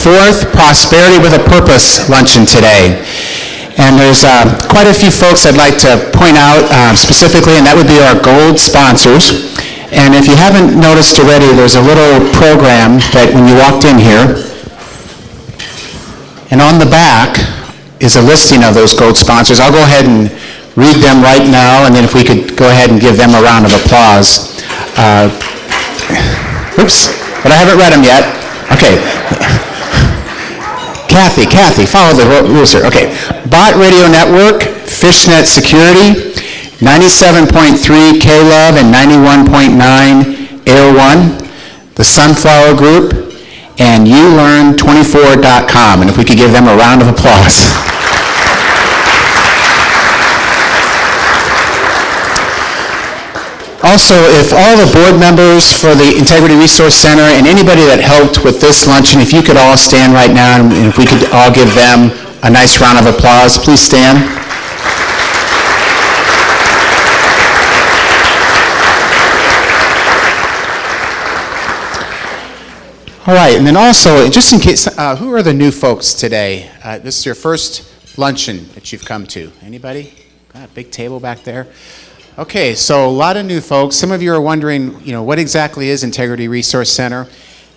Fourth Prosperity with a Purpose luncheon today. And there's quite a few folks I'd like to point out specifically, and that would be our gold sponsors. And if you haven't noticed already, there's a little program that when you walked in here, and on the back is a listing of those gold sponsors. I'll go ahead and read them right now, and then if we could go ahead and give them a round of applause. Oops, but I haven't read them yet. Okay. Kathy, follow the rules here. Okay. Bot Radio Network, Fishnet Security, 97.3 K-Love and 91.9 Air One, the Sunflower Group, and YouLearn24.com. And if we could give them a round of applause. Also, if all the board members for the Integrity Resource Center and anybody that helped with this luncheon, if you could all stand right now and if we could all give them a nice round of applause, please stand. All right, and then also, just in case, who are the new folks today? This is your first luncheon that you've come to. Anybody? Got a big table back there. Okay, so a lot of new folks. Some of you are wondering, what exactly is Integrity Resource Center?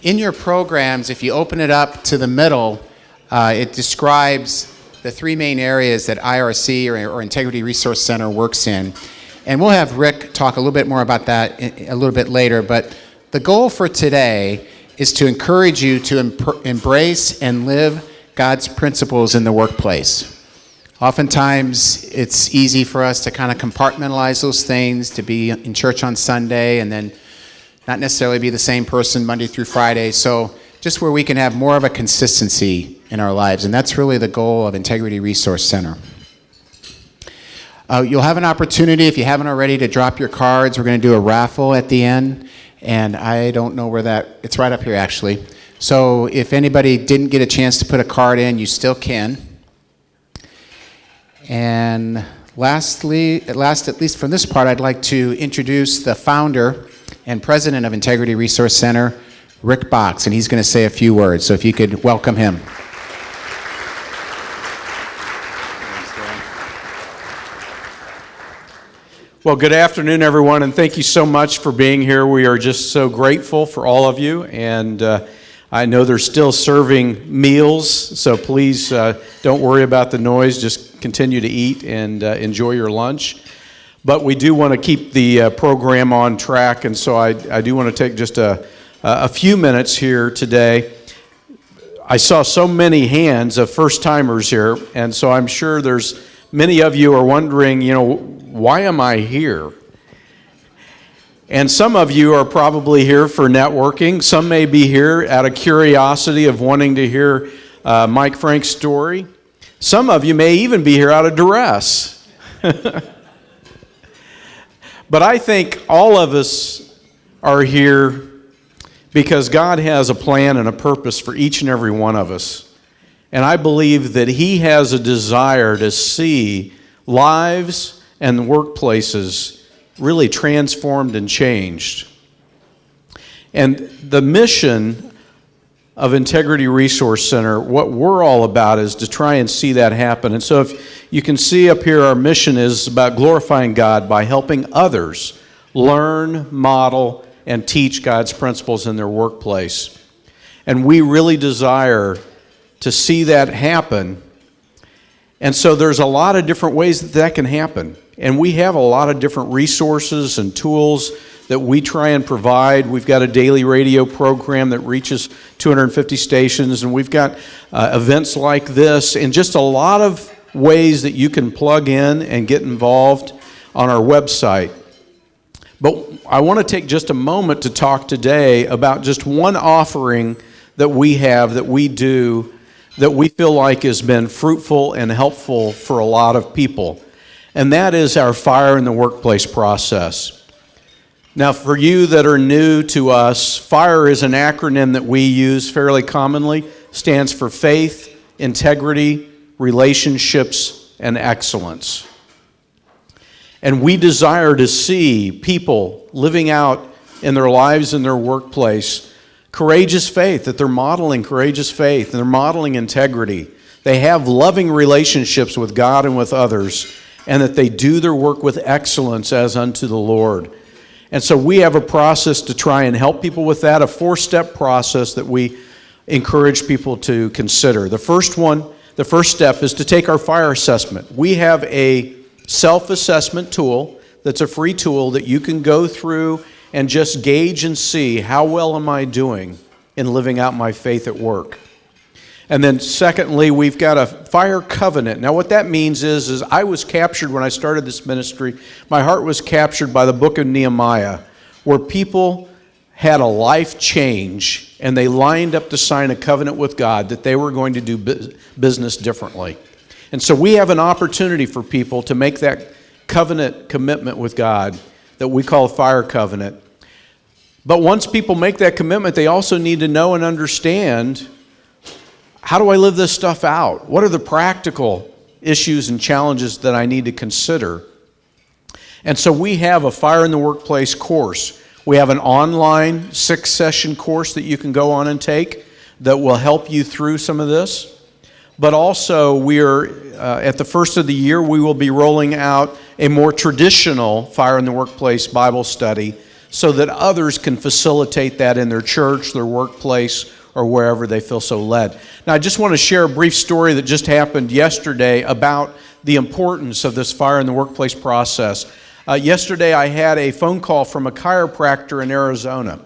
In your programs, if you open it up to the middle, it describes the three main areas that IRC or Integrity Resource Center works in. And we'll have Rick talk a little bit more about that a little bit later. But the goal for today is to encourage you to embrace and live God's principles in the workplace. Oftentimes, it's easy for us to kind of compartmentalize those things, to be in church on Sunday and then not necessarily be the same person Monday through Friday. So just where we can have more of a consistency in our lives. And that's really the goal of Integrity Resource Center. You'll have an opportunity, if you haven't already, to drop your cards. We're going to do a raffle at the end. And I don't know where it's right up here, actually. So if anybody didn't get a chance to put a card in, you still can. And at least from this part, I'd like to introduce the founder and president of Integrity Resource Center, Rick Box, and he's going to say a few words. So if you could welcome him. Well, good afternoon, everyone, and thank you so much for being here. We are just so grateful for all of you, and I know they're still serving meals, so please don't worry about the noise. Just continue to eat and enjoy your lunch. But we do want to keep the program on track, and so I do want to take just a few minutes here today. I saw so many hands of first-timers here, and so I'm sure there's many of you are wondering, why am I here? And some of you are probably here for networking. Some may be here out of curiosity of wanting to hear Mike Frank's story. Some of you may even be here out of duress. But I think all of us are here because God has a plan and a purpose for each and every one of us. And I believe that He has a desire to see lives and workplaces really transformed and changed. And the mission of Integrity Resource Center, what we're all about is to try and see that happen. And so if you can see up here, our mission is about glorifying God by helping others learn, model, and teach God's principles in their workplace. And we really desire to see that happen. And so there's a lot of different ways that can happen. And we have a lot of different resources and tools that we try and provide. We've got a daily radio program that reaches 250 stations, and we've got events like this, and just a lot of ways that you can plug in and get involved on our website. But I want to take just a moment to talk today about just one offering that we have, that we do, that we feel like has been fruitful and helpful for a lot of people. And that is our Fire in the Workplace process. Now, for you that are new to us, FIRE is an acronym that we use fairly commonly. Stands for faith, integrity, relationships, and excellence. And we desire to see people living out in their lives and their workplace courageous faith, that they're modeling courageous faith, and they're modeling integrity. They have loving relationships with God and with others, and that they do their work with excellence as unto the Lord. And so we have a process to try and help people with that, a 4-step process that we encourage people to consider. The first step is to take our fire assessment. We have a self-assessment tool that's a free tool that you can go through and just gauge and see how well am I doing in living out my faith at work. And then secondly, we've got a fire covenant. Now what that means is I was captured when I started this ministry. My heart was captured by the book of Nehemiah, where people had a life change and they lined up to sign a covenant with God that they were going to do business differently. And so we have an opportunity for people to make that covenant commitment with God that we call a fire covenant. But once people make that commitment, they also need to know and understand, how do I live this stuff out? What are the practical issues and challenges that I need to consider? And so we have a Fire in the Workplace course. We have an online 6-session course that you can go on and take that will help you through some of this. But also at the first of the year, we will be rolling out a more traditional Fire in the Workplace Bible study so that others can facilitate that in their church, their workplace, or wherever they feel so led. Now, I just want to share a brief story that just happened yesterday about the importance of this Fire in the Workplace process. Yesterday, I had a phone call from a chiropractor in Arizona,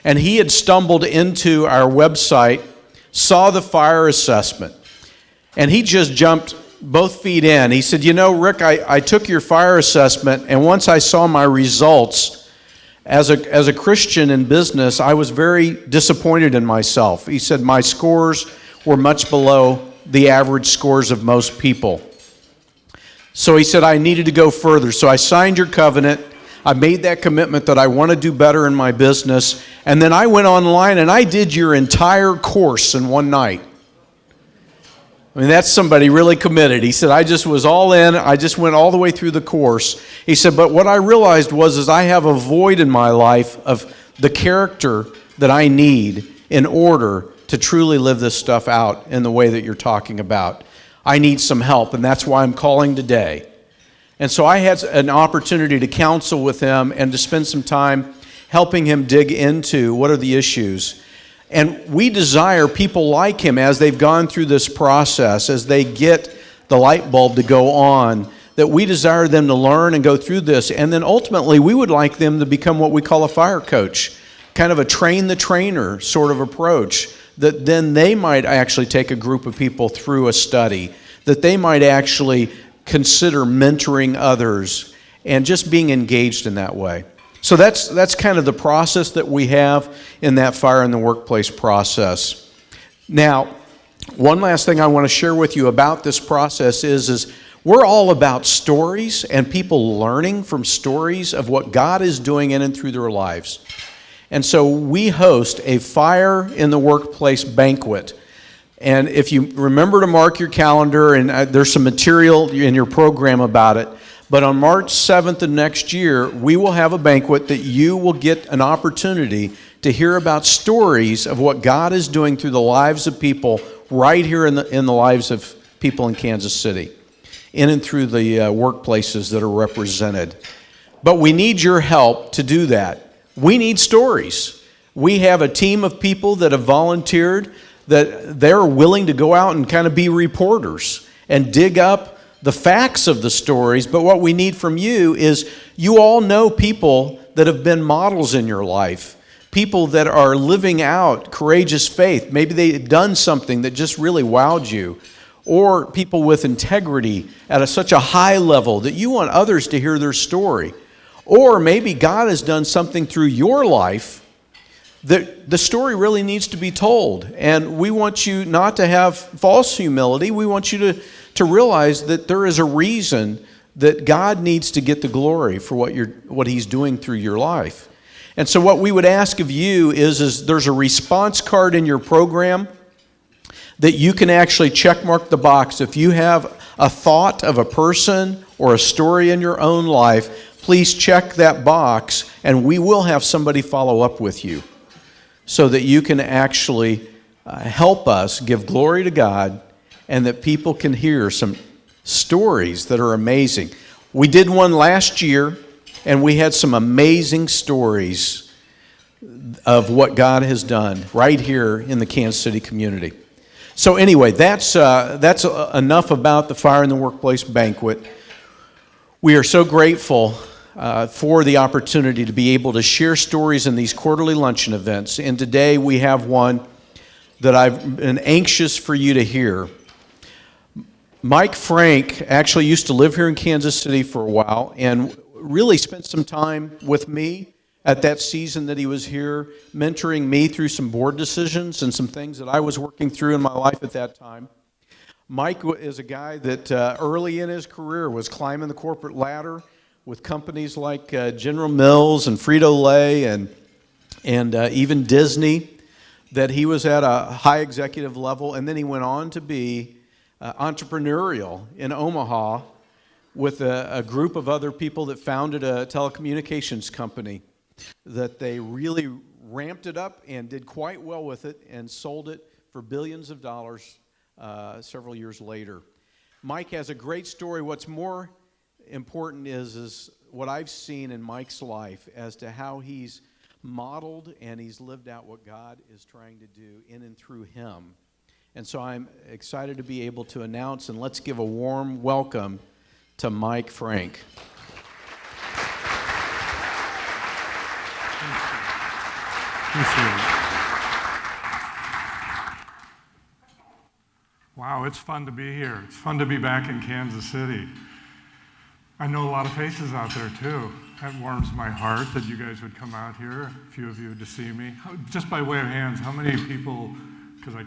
and he had stumbled into our website, saw the fire assessment, and he just jumped both feet in. He said, Rick, I took your fire assessment, and once I saw my results, as a Christian in business, I was very disappointed in myself. He said my scores were much below the average scores of most people. So he said I needed to go further. So I signed your covenant. I made that commitment that I want to do better in my business. And then I went online and I did your entire course in one night. I mean, that's somebody really committed. He said, I just was all in. I just went all the way through the course. He said, but what I realized was I have a void in my life of the character that I need in order to truly live this stuff out in the way that you're talking about. I need some help, and that's why I'm calling today. And so I had an opportunity to counsel with him and to spend some time helping him dig into what are the issues. And we desire people like him as they've gone through this process, as they get the light bulb to go on, that we desire them to learn and go through this. And then ultimately, we would like them to become what we call a fire coach, kind of a train the trainer sort of approach, that then they might actually take a group of people through a study, that they might actually consider mentoring others and just being engaged in that way. So that's kind of the process that we have in that Fire in the Workplace process. Now, one last thing I want to share with you about this process is we're all about stories and people learning from stories of what God is doing in and through their lives. And so we host a Fire in the Workplace banquet. And if you remember to mark your calendar, and there's some material in your program about it, but on March 7th of next year, we will have a banquet that you will get an opportunity to hear about stories of what God is doing through the lives of people right here in the lives of people in Kansas City, in and through the workplaces that are represented. But we need your help to do that. We need stories. We have a team of people that have volunteered, that they're willing to go out and kind of be reporters and dig up the facts of the stories. But what we need from you is, you all know people that have been models in your life, people that are living out courageous faith. Maybe they've done something that just really wowed you, or people with integrity at such a high level that you want others to hear their story. Or maybe God has done something through your life that the story really needs to be told. And we want you not to have false humility. We want you to realize that there is a reason that God needs to get the glory for what He's doing through your life. And so what we would ask of you is there's a response card in your program that you can actually check mark the box. If you have a thought of a person or a story in your own life, please check that box and we will have somebody follow up with you. so that you can actually help us give glory to God and that people can hear some stories that are amazing. We did one last year, and we had some amazing stories of what God has done right here in the Kansas City community. So anyway, that's enough about the Fire in the Workplace banquet. We are so grateful for the opportunity to be able to share stories in these quarterly luncheon events. And today we have one that I've been anxious for you to hear. Mike Frank actually used to live here in Kansas City for a while and really spent some time with me at that season that he was here, mentoring me through some board decisions and some things that I was working through in my life at that time. Mike is a guy that early in his career was climbing the corporate ladder with companies like General Mills and Frito-Lay and even Disney, that he was at a high executive level, and then he went on to be entrepreneurial in Omaha with a group of other people that founded a telecommunications company that they really ramped it up and did quite well with it and sold it for billions of dollars several years later. Mike has a great story. What's more important is what I've seen in Mike's life as to how he's modeled and he's lived out what God is trying to do in and through him. And so I'm excited to be able to announce, and let's give a warm welcome to Mike Frank. Wow, it's fun to be here. It's fun to be back in Kansas City. I know a lot of faces out there too. That warms my heart that you guys would come out here, a few of you to see me. Just by way of hands, how many people, because I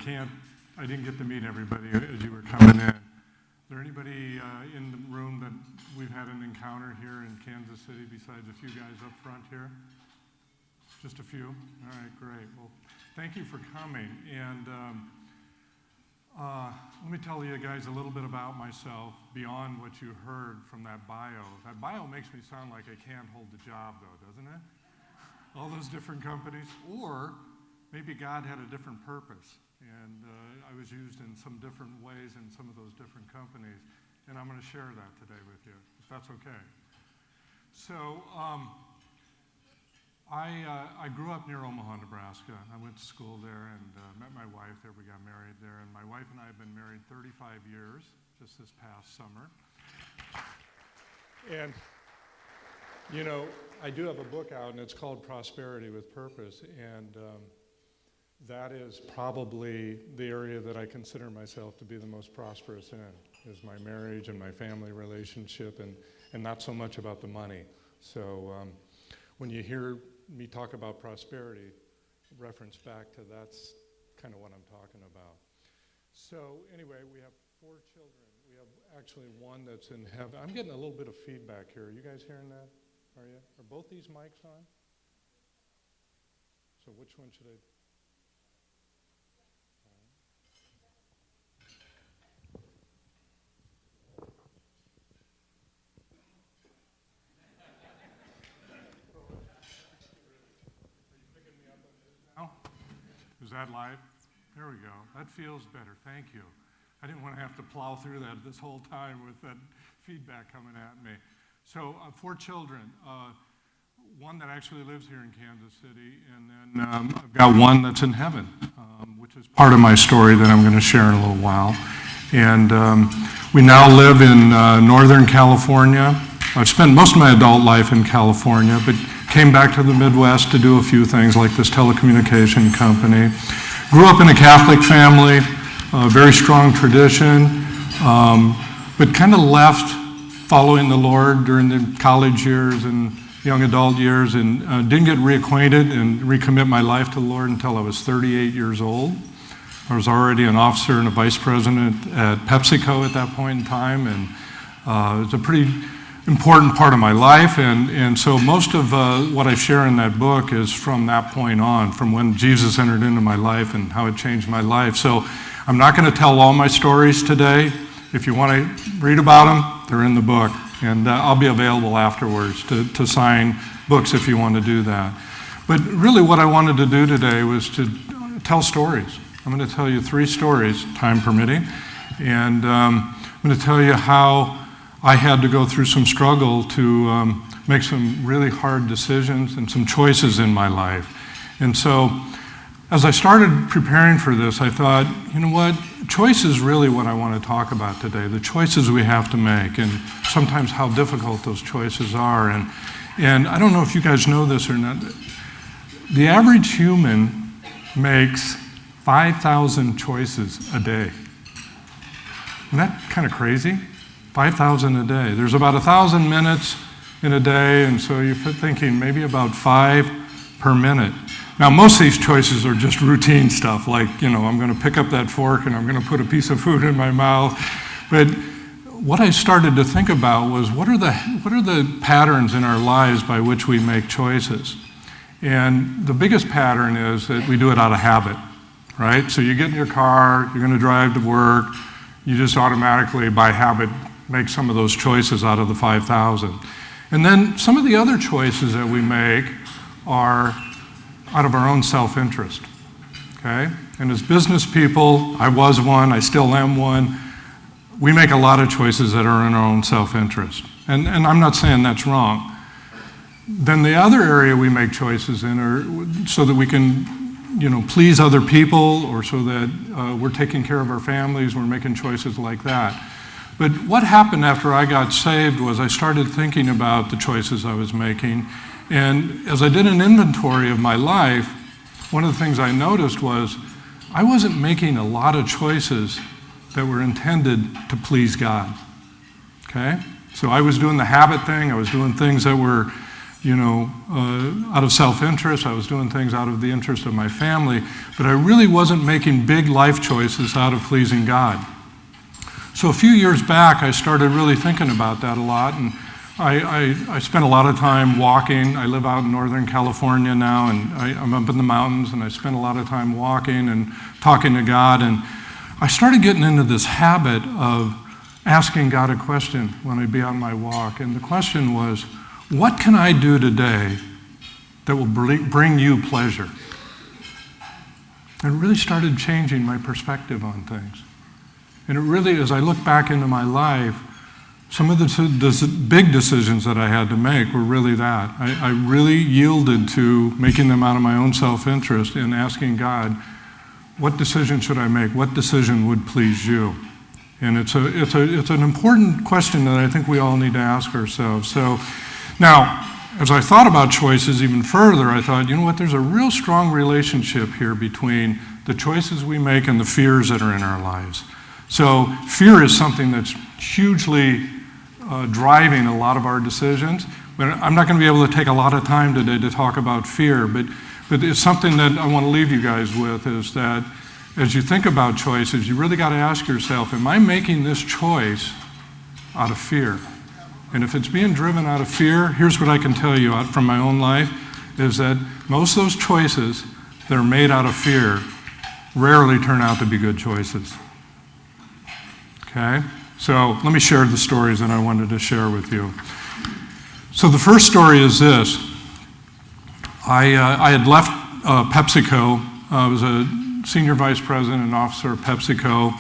didn't get to meet everybody as you were coming in. Is there anybody in the room that we've had an encounter here in Kansas City besides a few guys up front here? Just a few? All right, great. Well, thank you for coming. And let me tell you guys a little bit about myself beyond what you heard from that bio. That bio makes me sound like I can't hold the job, though, doesn't it? All those different companies. Or maybe God had a different purpose, and I was used in some different ways in some of those different companies. And I'm going to share that today with you, if that's okay. So, I grew up near Omaha, Nebraska. I went to school there and met my wife there. We got married there. And my wife and I have been married 35 years, just this past summer. And, you know, I do have a book out, and it's called Prosperity with Purpose. And that is probably the area that I consider myself to be the most prosperous in, is my marriage and my family relationship, and not so much about the money. So when you hear me talk about prosperity, reference back to that's kind of what I'm talking about. So anyway, we have 4 children. We have actually one that's in heaven. I'm getting a little bit of feedback here. Are you guys hearing that? Are you? Are both these mics on? So which one should I? Is that live? There we go. That feels better. Thank you. I didn't want to have to plow through that this whole time with that feedback coming at me. So 4 children. One that actually lives here in Kansas City, and then I've got one that's in heaven, which is part of my story that I'm going to share in a little while. And we now live in Northern California. I've spent most of my adult life in California, but came back to the Midwest to do a few things like this telecommunication company. Grew up in a Catholic family, very strong tradition, but kind of left following the Lord during the college years and young adult years, and didn't get reacquainted and recommit my life to the Lord until I was 38 years old. I was already an officer and a vice president at PepsiCo at that point in time, and it was a pretty important part of my life, and so most of what I share in that book is from that point on, from when Jesus entered into my life and how it changed my life. So I'm not going to tell all my stories today. If you want to read about them, they're in the book, and I'll be available afterwards to sign books if you want to do that. But really what I wanted to do today was to tell stories. I'm going to tell you 3 stories, time permitting, and I'm going to tell you how I had to go through some struggle to make some really hard decisions and some choices in my life. And so as I started preparing for this, I thought, you know what, choice is really what I want to talk about today, the choices we have to make, and sometimes how difficult those choices are. And I don't know if you guys know this or not, the average human makes 5,000 choices a day. Isn't that kind of crazy? 5,000 a day. There's about 1,000 minutes in a day, and so you're thinking maybe about 5 per minute. Now, most of these choices are just routine stuff, like, I'm going to pick up that fork and I'm going to put a piece of food in my mouth. But what I started to think about was what are the patterns in our lives by which we make choices? And the biggest pattern is that we do it out of habit, right? So you get in your car, you're going to drive to work, you just automatically, by habit, make some of those choices out of the 5,000. And then some of the other choices that we make are out of our own self-interest, okay? And as business people, I was one, I still am one, we make a lot of choices that are in our own self-interest. And I'm not saying that's wrong. Then the other area we make choices in are so that we can, please other people, or so that we're taking care of our families, we're making choices like that. But what happened after I got saved was I started thinking about the choices I was making. And as I did an inventory of my life, one of the things I noticed was I wasn't making a lot of choices that were intended to please God, okay? So I was doing the habit thing, I was doing things that were, out of self-interest, I was doing things out of the interest of my family, but I really wasn't making big life choices out of pleasing God. So a few years back, I started really thinking about that a lot, and I spent a lot of time walking. I live out in Northern California now, and I'm up in the mountains, and I spent a lot of time walking and talking to God, and I started getting into this habit of asking God a question when I'd be on my walk, and the question was, what can I do today that will bring you pleasure? And it really started changing my perspective on things. And it really, as I look back into my life, some of the big decisions that I had to make were really that. I really yielded to making them out of my own self-interest and asking God, what decision should I make? What decision would please you? And it's an important question that I think we all need to ask ourselves. So now, as I thought about choices even further, I thought, you know what, there's a real strong relationship here between the choices we make and the fears that are in our lives. So fear is something that's hugely driving a lot of our decisions. But I'm not going to be able to take a lot of time today to talk about fear, but it's something that I want to leave you guys with, is that as you think about choices, you really got to ask yourself, am I making this choice out of fear? And if it's being driven out of fear, here's what I can tell you out from my own life, is that most of those choices that are made out of fear rarely turn out to be good choices. Okay? So let me share the stories that I wanted to share with you. So the first story is this. I had left PepsiCo. I was a senior vice president and officer of PepsiCo,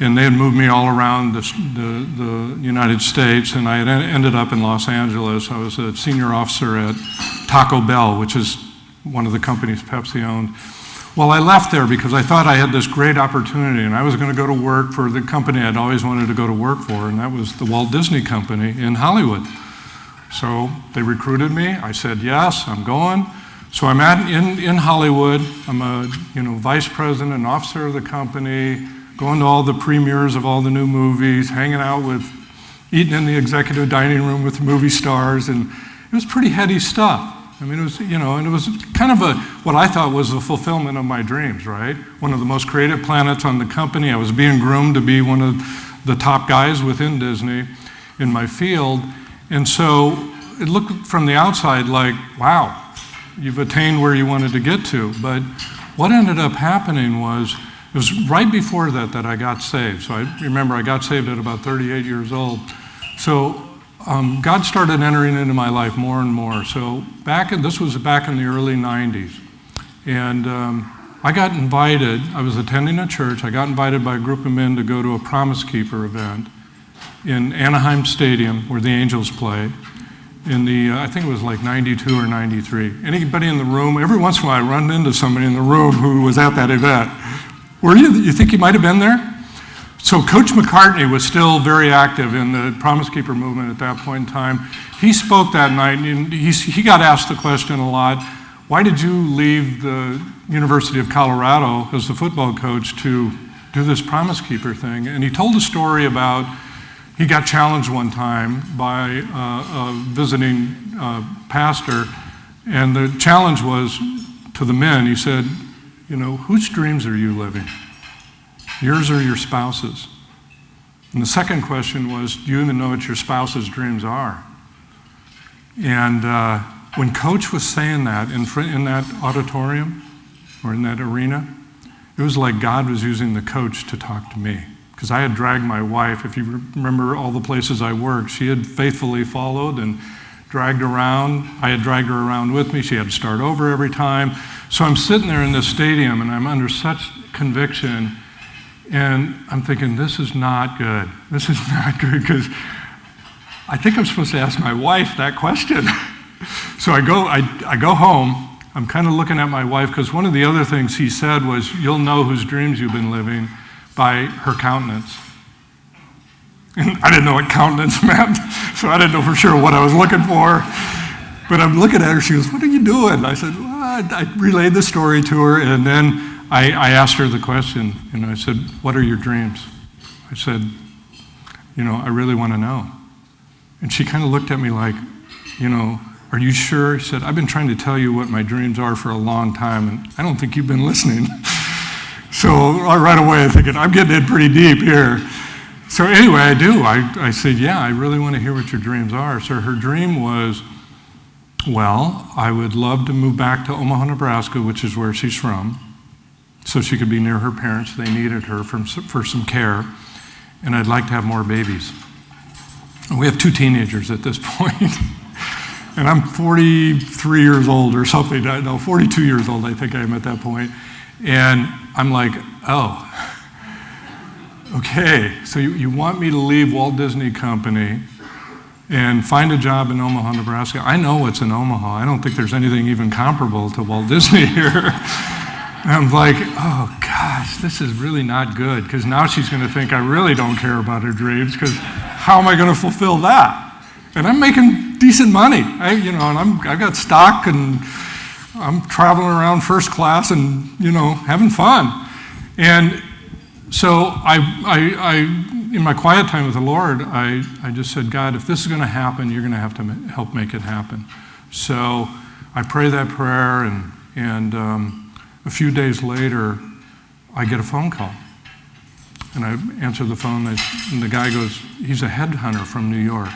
and they had moved me all around the United States, and I had ended up in Los Angeles. I was a senior officer at Taco Bell, which is one of the companies Pepsi owned. Well, I left there because I thought I had this great opportunity, and I was going to go to work for the company I'd always wanted to go to work for, and that was the Walt Disney Company in Hollywood. So they recruited me. I said, yes, I'm going. So I'm in Hollywood. I'm a vice president and officer of the company, going to all the premieres of all the new movies, hanging out eating in the executive dining room with movie stars, and it was pretty heady stuff. I mean, it was, and it was kind of what I thought was the fulfillment of my dreams, right? One of the most creative planets on the company. I was being groomed to be one of the top guys within Disney in my field. And so it looked from the outside like, wow, you've attained where you wanted to get to. But what ended up happening was, it was right before that I got saved. So I remember I got saved at about 38 years old. So God started entering into my life more and more. So this was back in the early 90s. And I got invited, I was attending a church, I got invited by a group of men to go to a Promise Keeper event in Anaheim Stadium where the Angels play. I think it was like 92 or 93. Anybody in the room, every once in a while I run into somebody in the room who was at that event. Were you? You think you might have been there? So Coach McCartney was still very active in the Promise Keeper movement at that point in time. He spoke that night, and he got asked the question a lot, why did you leave the University of Colorado as the football coach to do this Promise Keeper thing? And he told a story about he got challenged one time by a visiting pastor, and the challenge was to the men. He said, whose dreams are you living? Yours or your spouse's? And the second question was, do you even know what your spouse's dreams are? And when Coach was saying that in that auditorium or in that arena, it was like God was using the coach to talk to me. Because I had dragged my wife, if you remember all the places I worked, she had faithfully followed and dragged around. I had dragged her around with me. She had to start over every time. So I'm sitting there in this stadium and I'm under such conviction, and I'm thinking, this is not good. This is not good, because I think I'm supposed to ask my wife that question. So I go home. I'm kind of looking at my wife, because one of the other things he said was, you'll know whose dreams you've been living by her countenance. And I didn't know what countenance meant, so I didn't know for sure what I was looking for. But I'm looking at her, she goes, what are you doing? I said, well, I relayed the story to her, and then I asked her the question, and I said, what are your dreams? I said, I really want to know. And she kind of looked at me like, are you sure? She said, I've been trying to tell you what my dreams are for a long time, and I don't think you've been listening. So right away I'm thinking, I'm getting in pretty deep here. So anyway, I do. I said, yeah, I really want to hear what your dreams are. So her dream was, well, I would love to move back to Omaha, Nebraska, which is where she's from, so she could be near her parents. They needed her for some care. And I'd like to have more babies. And we have 2 teenagers at this point. And I'm 43 years old or something. No, 42 years old, I think I am at that point. And I'm like, oh, okay, so you want me to leave Walt Disney Company and find a job in Omaha, Nebraska. I know what's in Omaha. I don't think there's anything even comparable to Walt Disney here. And I'm like, oh gosh, this is really not good, because now she's going to think I really don't care about her dreams, because how am I going to fulfill that? And I'm making decent money, and I've got stock, and I'm traveling around first class and, having fun. And so I in my quiet time with the Lord, I just said, God, if this is going to happen, you're going to have to help make it happen. So I pray that prayer, and a few days later, I get a phone call. And I answer the phone, and the guy goes, he's a headhunter from New York,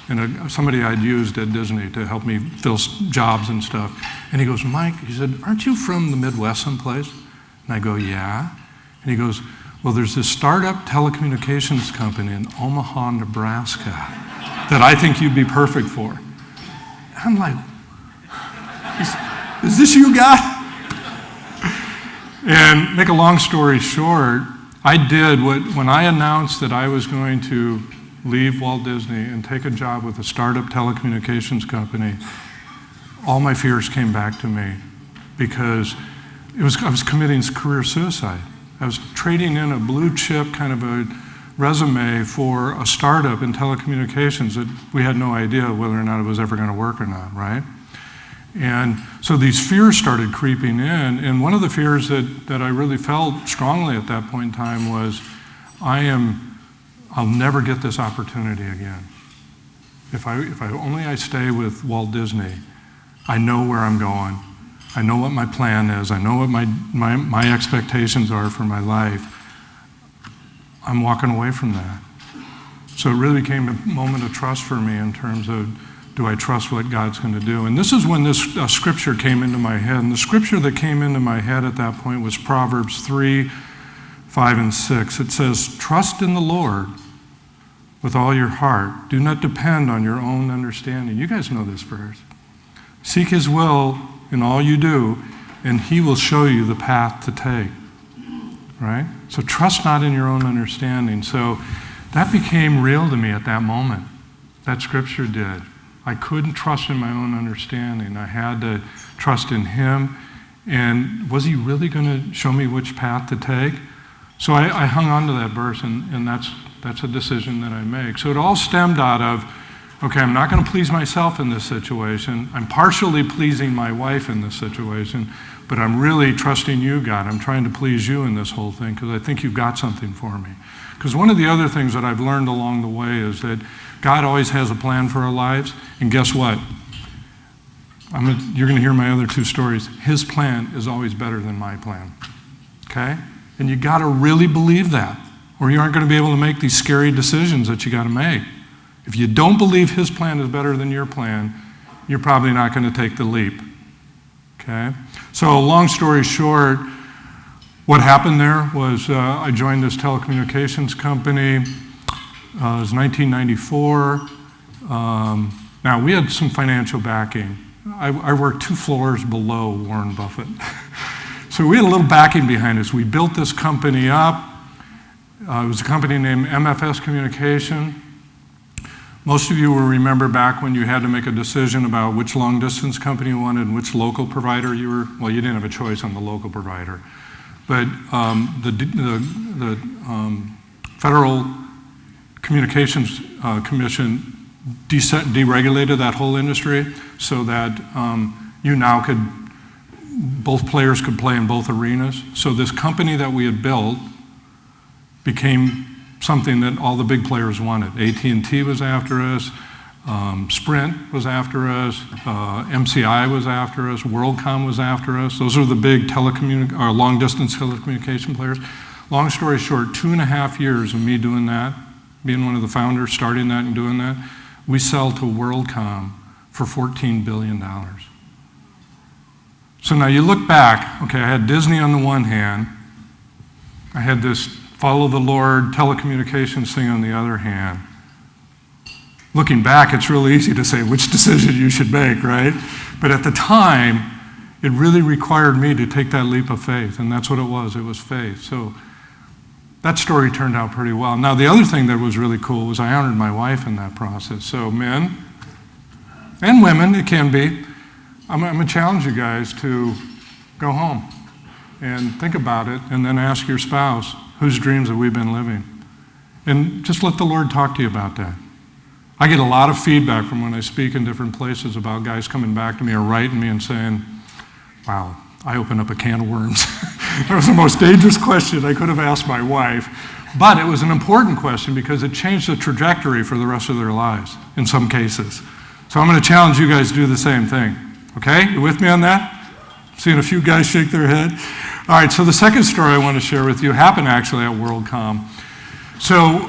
and somebody I'd used at Disney to help me fill jobs and stuff. And he goes, Mike, he said, aren't you from the Midwest someplace? And I go, yeah. And he goes, well, there's this startup telecommunications company in Omaha, Nebraska that I think you'd be perfect for. And I'm like, is this you, God? And make a long story short, I did when I announced that I was going to leave Walt Disney and take a job with a startup telecommunications company, all my fears came back to me, because I was committing career suicide. I was trading in a blue chip kind of a resume for a startup in telecommunications that we had no idea whether or not it was ever going to work or not, right? And so these fears started creeping in, and one of the fears that I really felt strongly at that point in time was, I'll never get this opportunity again. If I stay with Walt Disney, I know where I'm going. I know what my plan is. I know what my expectations are for my life. I'm walking away from that. So it really became a moment of trust for me in terms of, do I trust what God's going to do? And this is when this scripture came into my head. And the scripture that came into my head at that point was Proverbs 3, 5, and 6. It says, trust in the Lord with all your heart. Do not depend on your own understanding. You guys know this verse. Seek his will in all you do, and he will show you the path to take. Right? So trust not in your own understanding. So that became real to me at that moment. That scripture did. I couldn't trust in my own understanding. I had to trust in him. And was he really going to show me which path to take? So I hung on to that verse, and that's a decision that I make. So it all stemmed out of, okay, I'm not going to please myself in this situation. I'm partially pleasing my wife in this situation, but I'm really trusting you, God. I'm trying to please you in this whole thing because I think you've got something for me. Because one of the other things that I've learned along the way is that God always has a plan for our lives, and guess what? You're going to hear my other two stories. His plan is always better than my plan, okay? And you got to really believe that, or you aren't going to be able to make these scary decisions that you got to make. If you don't believe his plan is better than your plan, you're probably not going to take the leap, okay? So long story short, what happened there was I joined this telecommunications company. It was 1994. Now, we had some financial backing. I worked 2 floors below Warren Buffett. So we had a little backing behind us. We built this company up. It was a company named MFS Communication. Most of you will remember back when you had to make a decision about which long-distance company you wanted and which local provider you were. Well, you didn't have a choice on the local provider. But the Federal Communications Commission deregulated that whole industry so that both players could play in both arenas. So this company that we had built became something that all the big players wanted. AT&T was after us, Sprint was after us, MCI was after us, WorldCom was after us. Those are the big long-distance telecommunication players. Long story short, 2.5 years of me doing that, being one of the founders, starting that and doing that, we sell to WorldCom for $14 billion. So now you look back, okay, I had Disney on the one hand, I had this follow the Lord telecommunications thing on the other hand. Looking back, it's really easy to say which decision you should make, right? But at the time, it really required me to take that leap of faith, and that's what it was faith. So that story turned out pretty well. Now, the other thing that was really cool was I honored my wife in that process. So men and women, it can be, I'm going to challenge you guys to go home and think about it and then ask your spouse, whose dreams have we been living? And just let the Lord talk to you about that. I get a lot of feedback from when I speak in different places about guys coming back to me or writing me and saying, wow, I opened up a can of worms. That was the most dangerous question I could have asked my wife. But it was an important question because it changed the trajectory for the rest of their lives in some cases. So I'm going to challenge you guys to do the same thing. Okay? You with me on that? Seeing a few guys shake their head. All right, so the second story I want to share with you happened actually at WorldCom. So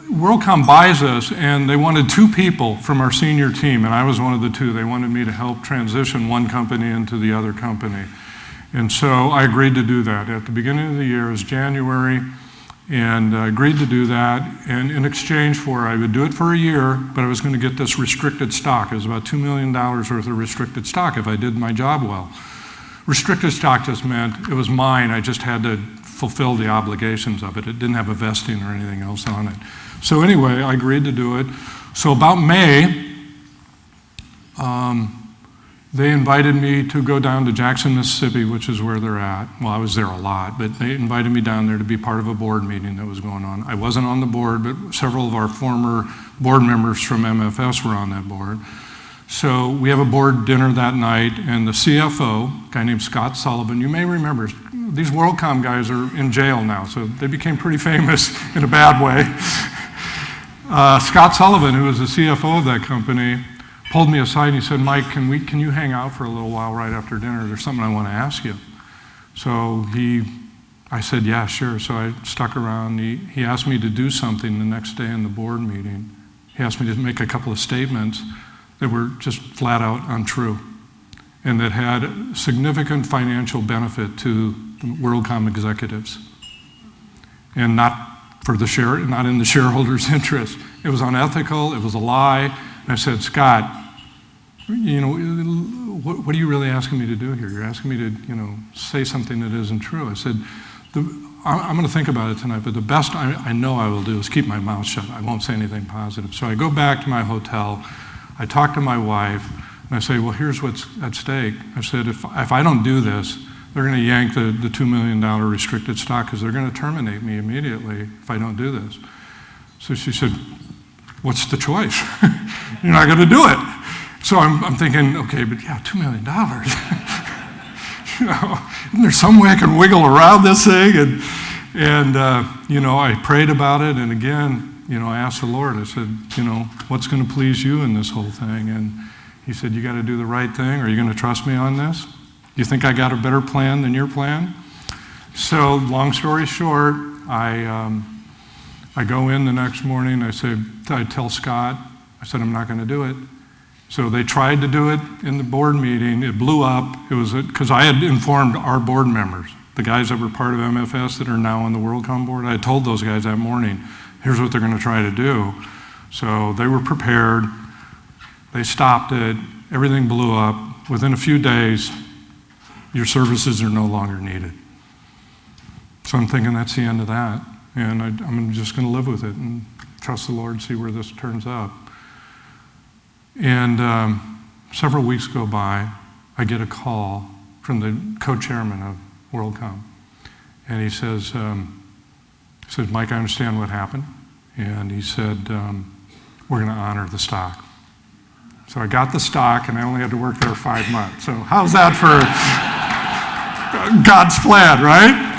WorldCom buys us, and they wanted 2 people from our senior team, and I was one of the 2. They wanted me to help transition one company into the other company. And so I agreed to do that. At the beginning of the year, it was January, and I agreed to do that. And in exchange for, I would do it for a year, but I was going to get this restricted stock. It was about $2 million worth of restricted stock if I did my job well. Restricted stock just meant it was mine. I just had to fulfill the obligations of it. It didn't have a vesting or anything else on it. So anyway, I agreed to do it. So about May, they invited me to go down to Jackson, Mississippi, which is where they're at. Well, I was there a lot, but they invited me down there to be part of a board meeting that was going on. I wasn't on the board, but several of our former board members from MFS were on that board. So we have a board dinner that night, and the CFO, a guy named Scott Sullivan, you may remember, these WorldCom guys are in jail now, so they became pretty famous in a bad way. Scott Sullivan, who was the CFO of that company, pulled me aside and he said, Mike, can you hang out for a little while right after dinner? There's something I want to ask you. So I said, yeah, sure. So I stuck around. He asked me to do something the next day in the board meeting. He asked me to make a couple of statements that were just flat out untrue and that had significant financial benefit to the WorldCom executives and not for the share, not in the shareholders' interest. It was unethical. It was a lie. And I said, Scott, what are you really asking me to do here? You're asking me to, say something that isn't true. I said, I'm going to think about it tonight, but the best I know I will do is keep my mouth shut. I won't say anything positive. So I go back to my hotel. I talk to my wife, and I say, well, here's what's at stake. I said, if I don't do this, they're going to yank the $2 million restricted stock because they're going to terminate me immediately if I don't do this. So she said, what's the choice? You're not going to do it. So I'm thinking, okay, but yeah, $2 million. Isn't there some way I can wiggle around this thing? And I prayed about it, and again, I asked the Lord. I said, what's going to please you in this whole thing? And he said, you got to do the right thing. Are you going to trust me on this? Do you think I got a better plan than your plan? So, long story short, I go in the next morning. I tell Scott, I said, I'm not going to do it. So they tried to do it in the board meeting. It blew up. It was because I had informed our board members, the guys that were part of MFS that are now on the WorldCom board. I had told those guys that morning, here's what they're going to try to do. So they were prepared. They stopped it. Everything blew up. Within a few days, your services are no longer needed. So I'm thinking that's the end of that. And I'm just going to live with it and trust the Lord, see where this turns up. And several weeks go by, I get a call from the co-chairman of WorldCom. And he says, Mike, I understand what happened. And he said, we're going to honor the stock. So I got the stock, and I only had to work there 5 months. So how's that for God's plan, right?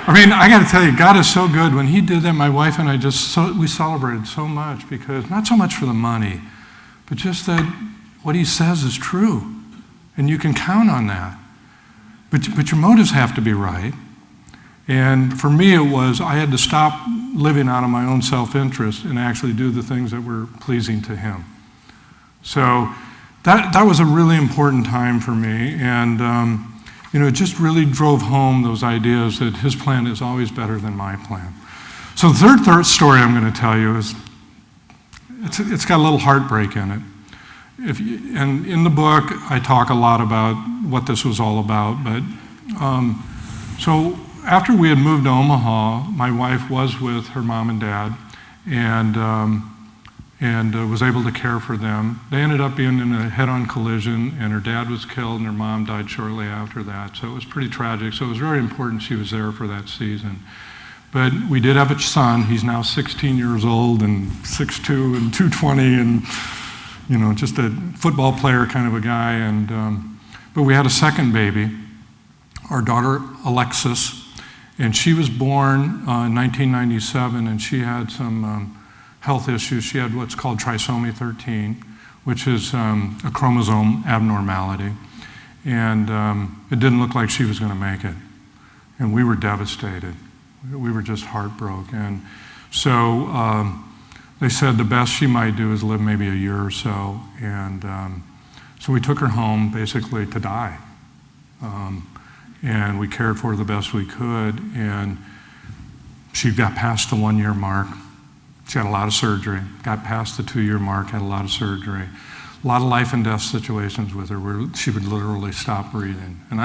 I mean, I got to tell you, God is so good. When he did that, my wife and I we celebrated so much because, not so much for the money, but just that what he says is true. And you can count on that. But your motives have to be right. And for me, it was I had to stop living out of my own self-interest and actually do the things that were pleasing to him. So that was a really important time for me. And, it just really drove home those ideas that his plan is always better than my plan. So the third story I'm going to tell you is, it's got a little heartbreak in it. And in the book, I talk a lot about what this was all about. But so after we had moved to Omaha, my wife was with her mom and dad, and was able to care for them. They ended up being in a head-on collision, and her dad was killed, and her mom died shortly after that. So it was pretty tragic. So it was very important she was there for that season. But we did have a son. He's now 16 years old and 6'2" and 220 and, just a football player kind of a guy. And but we had a second baby, our daughter Alexis, and she was born in 1997, and she had some health issues. She had what's called trisomy 13, which is a chromosome abnormality. And it didn't look like she was going to make it. And we were devastated. We were just heartbroken. And so they said the best she might do is live maybe a year or so. And so we took her home basically to die. And we cared for her the best we could. And she got past the 1-year mark. She had a lot of surgery, got past the 2-year mark, had a lot of surgery. A lot of life and death situations with her where she would literally stop breathing. And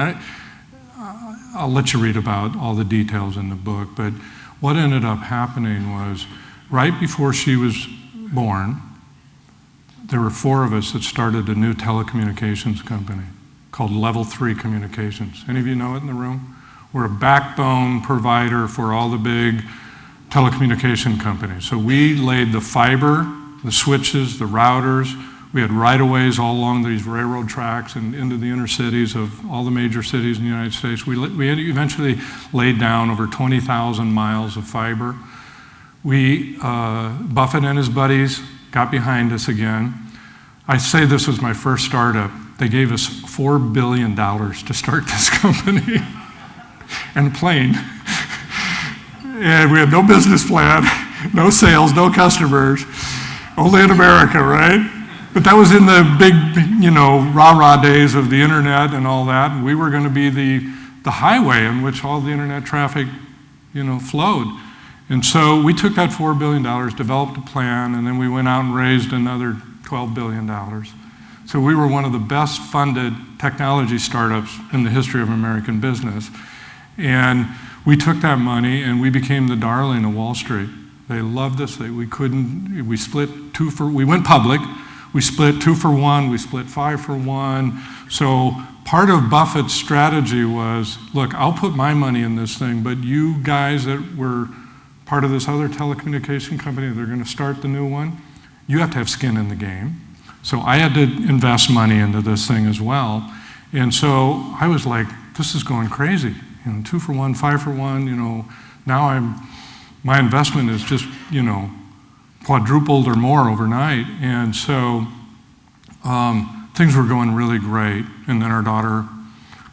I'll let you read about all the details in the book, but what ended up happening was right before she was born, there were 4 of us that started a new telecommunications company called Level 3 Communications. Any of you know it in the room? We're a backbone provider for all the big telecommunication companies. So we laid the fiber, the switches, the routers. We had right-of-ways all along these railroad tracks and into the inner cities of all the major cities in the United States. We had eventually laid down over 20,000 miles of fiber. Buffett and his buddies got behind us again. I say this was my first startup. They gave us $4 billion to start this company and a plane. And we had no business plan, no sales, no customers, only in America, right? But that was in the big, rah-rah days of the internet and all that. And we were going to be the highway in which all the internet traffic, flowed. And so we took that $4 billion, developed a plan, and then we went out and raised another $12 billion. So we were one of the best funded technology startups in the history of American business. And we took that money and we became the darling of Wall Street. They loved us. We went public. We split 2 for 1. We split 5 for 1. So part of Buffett's strategy was, look, I'll put my money in this thing, but you guys that were part of this other telecommunication company, they're going to start the new one, you have to have skin in the game. So I had to invest money into this thing as well. And so I was like, this is going crazy. 2 for 1, 5 for 1, now my investment is just, quadrupled or more overnight. And so things were going really great. And then our daughter,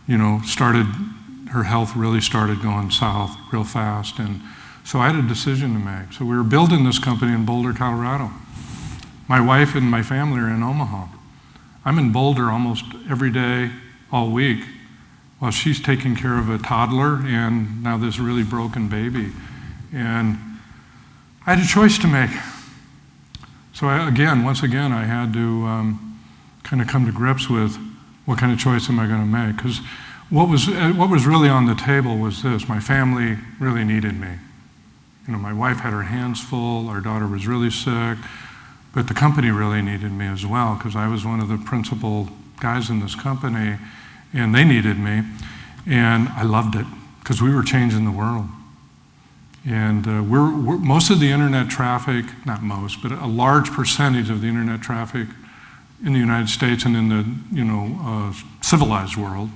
her health really started going south real fast. And so I had a decision to make. So we were building this company in Boulder, Colorado. My wife and my family are in Omaha. I'm in Boulder almost every day, all week, while she's taking care of a toddler and now this really broken baby. And I had a choice to make. So once again, I had to kind of come to grips with what kind of choice am I going to make? Because what was really on the table was this: my family really needed me. My wife had her hands full, our daughter was really sick, but the company really needed me as well, because I was one of the principal guys in this company, and they needed me, and I loved it, because we were changing the world. And most of the internet traffic, not most, but a large percentage of the internet traffic in the United States and in the civilized world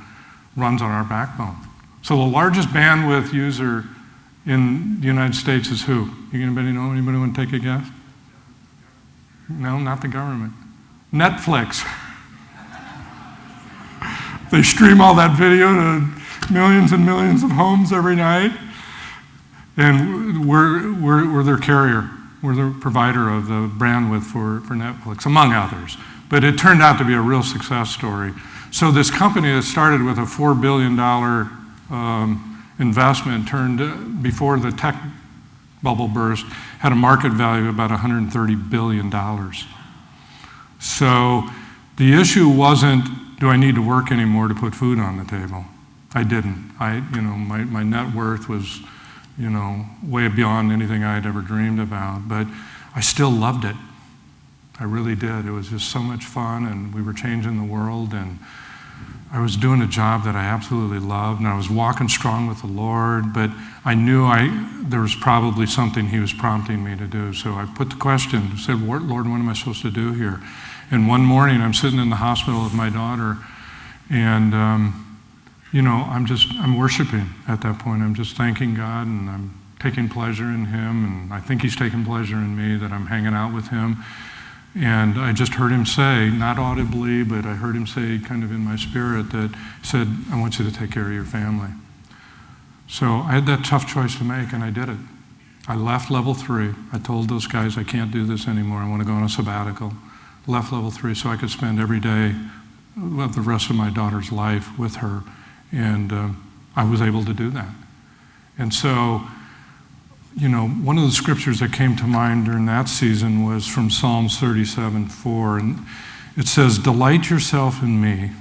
runs on our backbone. So the largest bandwidth user in the United States is who? Anybody know? Anybody want to take a guess? No, not the government. Netflix. They stream all that video to millions and millions of homes every night. And we're their carrier. We're the provider of the bandwidth for Netflix, among others. But it turned out to be a real success story. So this company that started with a $4 billion investment turned, before the tech bubble burst, had a market value of about $130 billion. So the issue wasn't, do I need to work anymore to put food on the table? I didn't. My net worth was, way beyond anything I had ever dreamed about, but I still loved it. I really did. It was just so much fun, and we were changing the world, and I was doing a job that I absolutely loved, and I was walking strong with the Lord, but I knew there was probably something He was prompting me to do. So I put the question, said, Lord, what am I supposed to do here? And one morning, I'm sitting in the hospital with my daughter, and I'm worshiping at that point. I'm just thanking God, and I'm taking pleasure in Him, and I think He's taking pleasure in me, that I'm hanging out with Him. And I just heard Him say, not audibly, but I heard Him say kind of in my spirit, that He said, I want you to take care of your family. So I had that tough choice to make, and I did it. I left level 3. I told those guys, I can't do this anymore. I want to go on a sabbatical. Left level 3 so I could spend every day of the rest of my daughter's life with her. And I was able to do that. And so, one of the scriptures that came to mind during that season was from Psalms 37:4, and it says, delight yourself in me.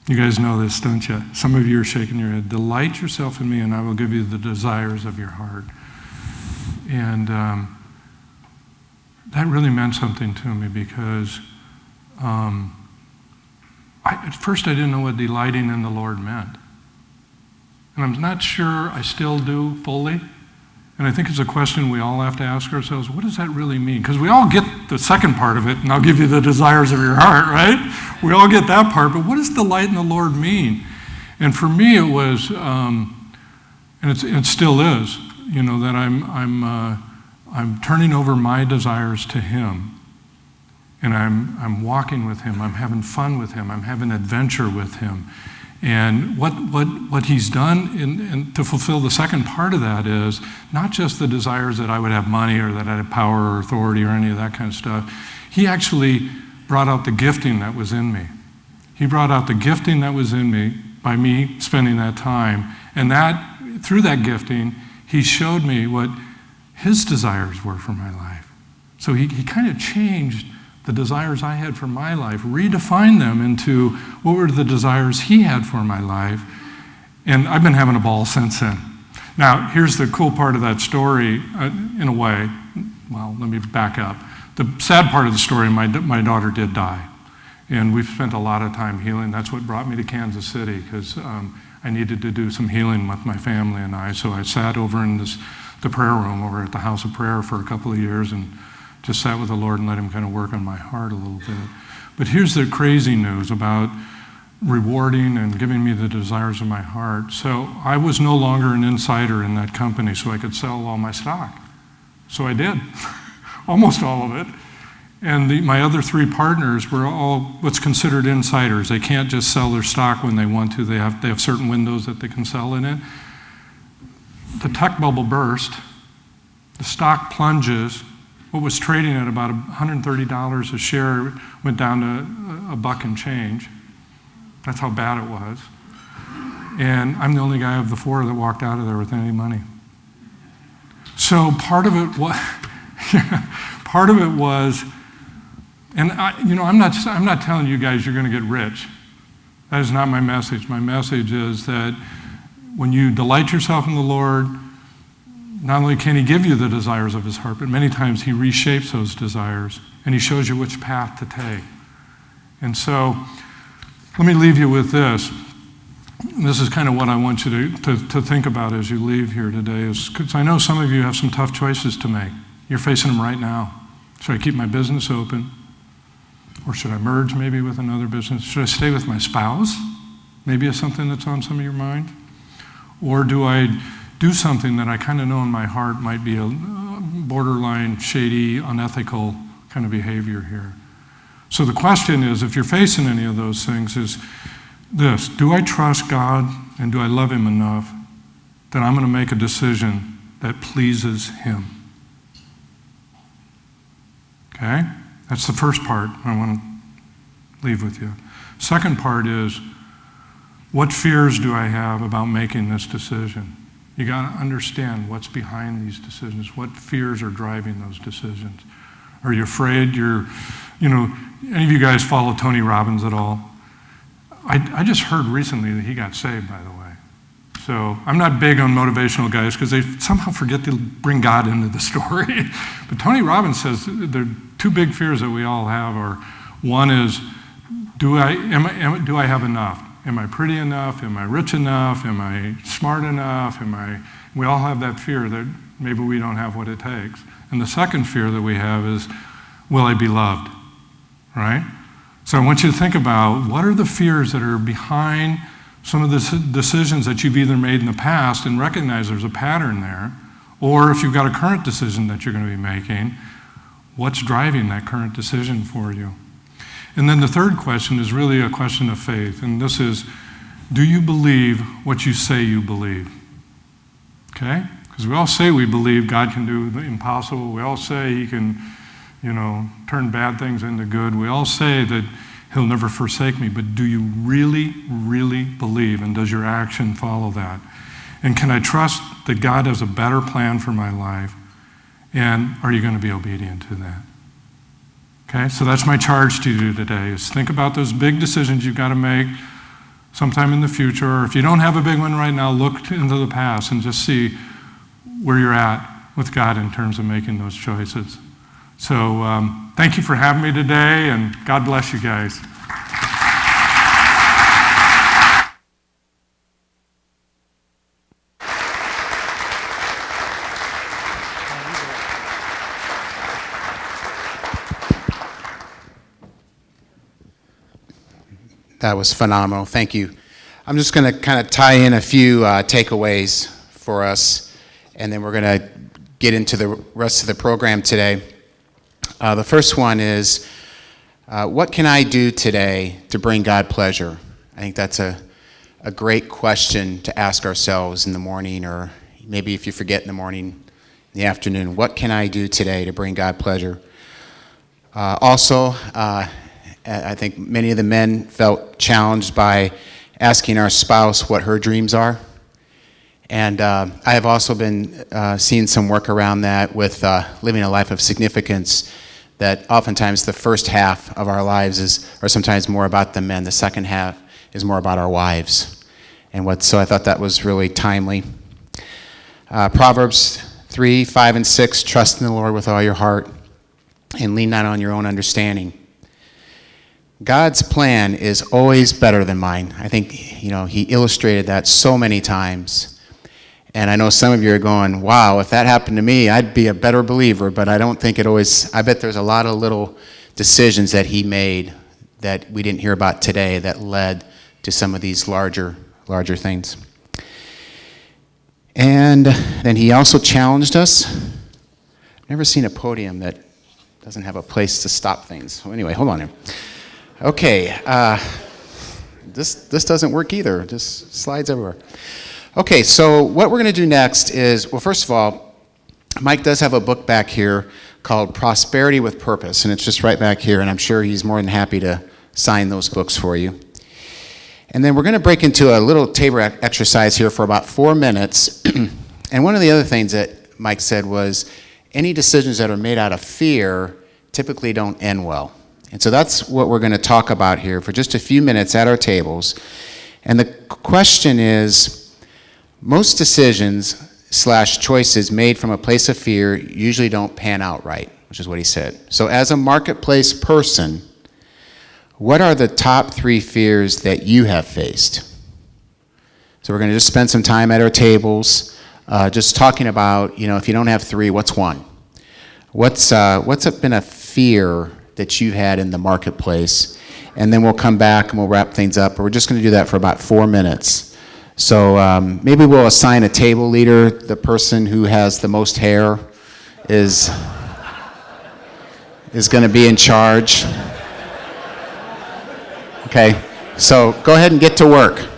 You guys know this, don't you? Some of you are shaking your head. Delight yourself in me, and I will give you the desires of your heart. And that really meant something to me, because at first I didn't know what delighting in the Lord meant. And I'm not sure I still do fully. And I think it's a question we all have to ask ourselves, what does that really mean? Because we all get the second part of it, and I'll give you the desires of your heart, right? We all get that part, but what does delight in the Lord mean? And for me it was, and it still is, that I'm turning over my desires to Him. And I'm walking with Him, I'm having fun with Him, I'm having adventure with Him. And what He's done and to fulfill the second part of that is not just the desires that I would have money or that I had power or authority or any of that kind of stuff. He actually brought out the gifting that was in me. He brought out the gifting that was in me by me spending that time. And that through that gifting, He showed me what his desires were for my life. So he kind of changed the desires I had for my life, redefined them into what were the desires he had for my life. And I've been having a ball since then. Now, here's the cool part of that story, in a way. Well, let me back up. The sad part of the story, my daughter did die. And we've spent a lot of time healing. That's what brought me to Kansas City, because I needed to do some healing with my family and I. So I sat over in the prayer room over at the House of Prayer for a couple of years and just sat with the Lord and let him kind of work on my heart a little bit. But here's the crazy news about rewarding and giving me the desires of my heart. So I was no longer an insider in that company, so I could sell all my stock. So I did, almost all of it. And my other three partners were all what's considered insiders. They can't just sell their stock when they want to. They have certain windows that they can sell it in. The tech bubble burst. The stock plunges. What was trading at about $130 a share went down to $1 and change. That's how bad it was. And I'm the only guy of the four that walked out of there with any money. So part of it was, and I'm not telling you guys you're going to get rich. That is not my message. My message is that when you delight yourself in the Lord, not only can he give you the desires of his heart, but many times he reshapes those desires and he shows you which path to take. And so let me leave you with this. This is kind of what I want you to think about as you leave here today, is because I know some of you have some tough choices to make. You're facing them right now. Should I keep my business open? Or should I merge maybe with another business? Should I stay with my spouse? Maybe it's something that's on some of your mind. Or do I do something that I kind of know in my heart might be a borderline, shady, unethical kind of behavior here? So the question is, if you're facing any of those things, is this: do I trust God and do I love him enough that I'm going to make a decision that pleases him? Okay? That's the first part I want to leave with you. Second part is, what fears do I have about making this decision? You got to understand what's behind these decisions. What fears are driving those decisions? Are you afraid any of you guys follow Tony Robbins at all? I just heard recently that he got saved, by the way. So I'm not big on motivational guys because they somehow forget to bring God into the story. But Tony Robbins says there are two big fears that we all have. Are one is, do I have enough? Am I pretty enough? Am I rich enough? Am I smart enough? We all have that fear that maybe we don't have what it takes. And the second fear that we have is, will I be loved? Right? So I want you to think about, what are the fears that are behind some of the decisions that you've either made in the past, and recognize there's a pattern there, or if you've got a current decision that you're going to be making, what's driving that current decision for you? And then the third question is really a question of faith, and this is, do you believe what you say you believe? Okay? Because we all say we believe God can do the impossible. We all say he can, turn bad things into good. We all say that he'll never forsake me, but do you really, really believe, and does your action follow that? And can I trust that God has a better plan for my life, and are you going to be obedient to that? Okay, so that's my charge to you today, is think about those big decisions you've got to make sometime in the future, or if you don't have a big one right now, look into the past and just see where you're at with God in terms of making those choices. So thank you for having me today, and God bless you guys. That was phenomenal. Thank you. I'm just going to kind of tie in a few takeaways for us, and then we're going to get into the rest of the program today. The first one is, what can I do today to bring God pleasure? I think that's a great question to ask ourselves in the morning, or maybe if you forget in the morning, in the afternoon. What can I do today to bring God pleasure? Also, I think many of the men felt challenged by asking our spouse what her dreams are. And I have also been seeing some work around that with living a life of significance, that oftentimes the first half of our lives are sometimes more about the men. The second half is more about our wives. So I thought that was really timely. Proverbs 3, 5, and 6, trust in the Lord with all your heart and lean not on your own understanding. God's plan is always better than mine. I think, he illustrated that so many times. And I know some of you are going, wow, if that happened to me, I'd be a better believer. But I don't think I bet there's a lot of little decisions that he made that we didn't hear about today that led to some of these larger things. And then he also challenged us. I've never seen a podium that doesn't have a place to stop things. So anyway, hold on here. Okay, this doesn't work either. Just slides everywhere. Okay, so what we're going to do next is, well, first of all, Mike does have a book back here called Prosperity with Purpose, and it's just right back here, and I'm sure he's more than happy to sign those books for you. And then we're going to break into a little table exercise here for about 4 minutes. And one of the other things that Mike said was, any decisions that are made out of fear typically don't end well. And so that's what we're going to talk about here for just a few minutes at our tables. And the question is, most decisions/choices made from a place of fear usually don't pan out right, which is what he said. So as a marketplace person, what are the top 3 fears that you have faced? So we're going to just spend some time at our tables just talking about, if you don't have 3, what's 1? What's been a fear that you had in the marketplace? And then we'll come back and we'll wrap things up. But we're just going to do that for about 4 minutes. So maybe we'll assign a table leader. The person who has the most hair is going to be in charge. Okay, so go ahead and get to work.